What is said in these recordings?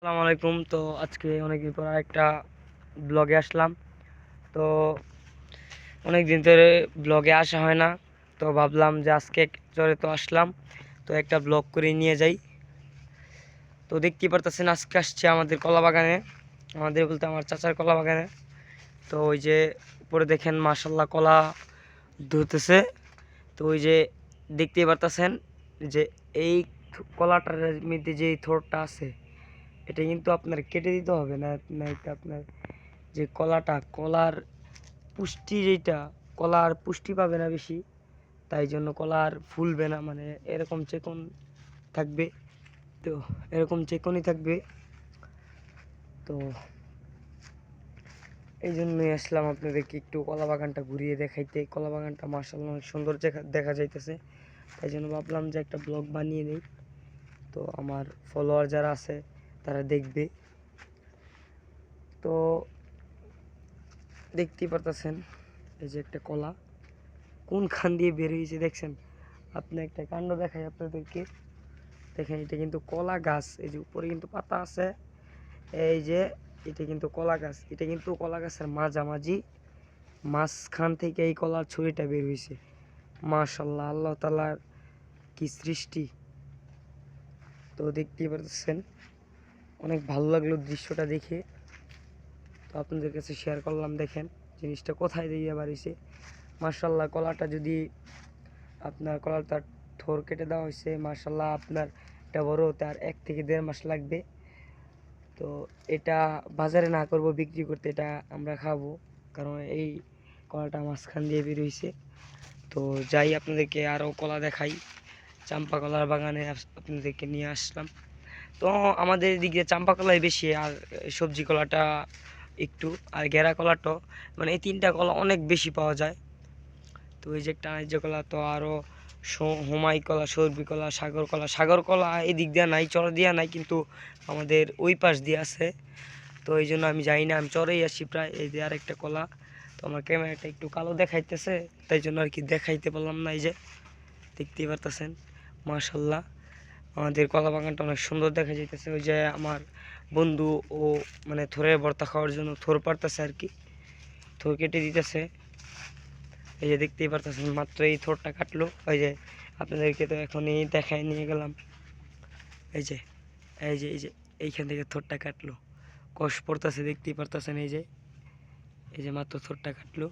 আসসালামু আলাইকুম। তো আজকে অনেকদিন পর একটা ব্লগে আসলাম। তো অনেকদিন ধরে ব্লগে আসা হয় না, তো ভাবলাম যে আজকে চরে তো আসলাম, তো একটা ব্লগ করে নিয়ে যাই। তো দেখতেই পারতেছেন আজকে আসছে আমাদের কলা বাগানে, আমাদের বলতে আমার চাচার কলা বাগানে। তো ওই যে উপরে দেখেন মাশাল্লাহ কলা ধরতেছে। তো ওই যে দেখতেই পারতেছেন যে এই কলাটার মধ্যে যে থোড়টা আছে, এটা কিন্তু আপনার কেটে দিতে হবে না, এটা আপনার যে কলার পুষ্টি, যেটা কলার পুষ্টি পাবে না বেশি, তাই জন্য কলার ফুলবে না, মানে এরকম চেকন থাকবে। তো এরকম চেকনই থাকবে। তো এই জন্যই আসলাম আপনাদেরকে একটু কলা বাগানটা ঘুরিয়ে দেখাইতে। কলা বাগানটা মার্শাল্লাহ অনেক সুন্দর দেখা যাইতেছে, তাই জন্য ভাবলাম যে একটা ব্লগ বানিয়ে নিই, তো আমার ফলোয়ার যারা আছে তারা দেখবে। তো দেখতেই পারতেছেন এই যে একটা কলা কোন খান দিয়ে বের হয়েছে দেখছেন। আপনি একটা কাণ্ড দেখাই আপনাদেরকে, দেখেন এটা কিন্তু কলা গাছ, এই যে উপরে কিন্তু পাতা আছে, এই যে এটা কিন্তু কলা গাছ, এটা কিন্তু কলা গাছের মাঝামাঝি মাঝখান থেকে এই কলার ছড়িটা বের হয়েছে। মাশাল্লাহ, আল্লাহ তাআলার কি সৃষ্টি। তো দেখতেই পাচ্ছেন অনেক ভালো লাগলো দৃশ্যটা দেখে, তো আপনাদের কাছে শেয়ার করলাম। দেখেন জিনিসটা কোথায় দিয়ে বাড়িছে। মাশাল্লাহ কলাটা যদি আপনার কলাটার থোর কেটে দেওয়া হয়েছে, মাশাল্লাহ আপনার এটা বড় হতে আর 1 থেকে 1.5 মাস লাগবে। তো এটা বাজারে না করব বিক্রি করতে, এটা আমরা খাবো, কারণ এই কলাটা মাঝখান দিয়ে বের হয়েছে। তো যাই আপনাদেরকে আরও কলা দেখাই। চাম্পা কলার বাগানে আপনাদেরকে নিয়ে আসলাম। তো আমাদের এদিকে চাম্পা কলাই বেশি, আর সবজি কলাটা একটু, আর ঘেরা কলাটা, মানে এই 3টা কলা অনেক বেশি পাওয়া যায়। তো এই যে একটা আইজ কলা, তো আরও হোমাই কলা, সর্বি কলা, সাগর কলা এই দিক দিয়ে নাই, চর দিয়া নাই, কিন্তু আমাদের ওই পাশ দিয়ে আছে। তো এই জন্য আমি যাই না, আমি চরেই আসি প্রায়। এই যে আরেকটা কলা, তো আমার ক্যামেরাটা একটু কালো দেখাইতেছে, তাই জন্য আর কি দেখাইতে পারলাম না। এই যে দেখতেই পারতেছেন মাশাল্লাহ আমাদের কলা বাগানটা অনেক সুন্দর দেখা যাইতেছে। ওই যে আমার বন্ধু ও মানে থোরের ভর্তা খাওয়ার জন্য থোর পারতেছে আর কি, থোর কেটে দিতেছে। এই যে দেখতেই পারতেছেন মাত্র এই থোরটা কাটলো। ওই যে আপনাদেরকে তো এখনই দেখায় নিয়ে গেলাম। এই যে এই যে এইখান থেকে থোরটা কাটলো, কষ পড়তেছে, দেখতেই পারতেছেন। এই যে মাত্র থোরটা কাটলো।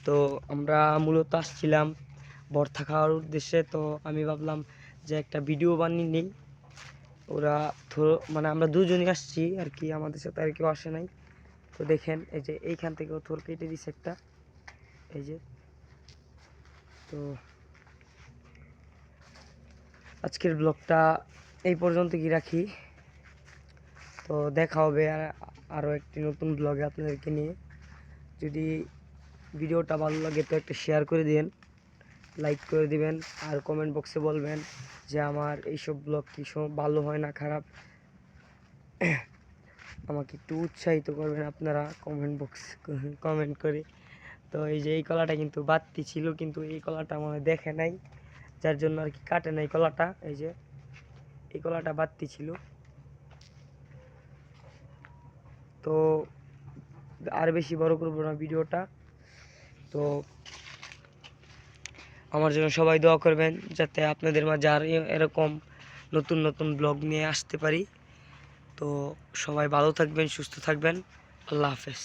তো আমরা মূলত আসছিলাম ভর্তা খাওয়ার উদ্দেশ্যে, তো আমি ভাবলাম যে একটা ভিডিও বানিয়ে নিই। ওরা মানে আমরা দুজনই আসছি আর কি, আমাদের সাথে আর কেউ আসে নাই। তো দেখেন এই যে এইখান থেকেও থোর কেটে দিছে একটা, এই যে। তো আজকের ব্লগটা এই পর্যন্ত কি রাখি, তো দেখা হবে আরও একটি নতুন ব্লগে আপনাদেরকে নিয়ে। যদি ভিডিওটা ভালো লাগে তো একটা শেয়ার করে দিবেন, লাইক করে দিবেন, আর কমেন্ট বক্সে বলবেন যে আমার এইসব ব্লগ কি ভালো হয় না খারাপ। আমাকে একটু উৎসাহিত করবেন আপনারা কমেন্ট করে। তো এই যে এই কলাটা কিন্তু বাড়তি ছিল, কিন্তু এই কলাটা আমার দেখে নাই, যার জন্য আর কি কাটে নাই কলাটা। এই যে এই কলাটা বাড়তি ছিল। তো আর বেশি বড় করবো না ভিডিওটা। তো আমার জন্য সবাই দোয়া করবেন, যাতে আপনাদের মাঝে আর এরকম নতুন নতুন ব্লগ নিয়ে আসতে পারি। তো সবাই ভালো থাকবেন, সুস্থ থাকবেন। আল্লাহ হাফেজ।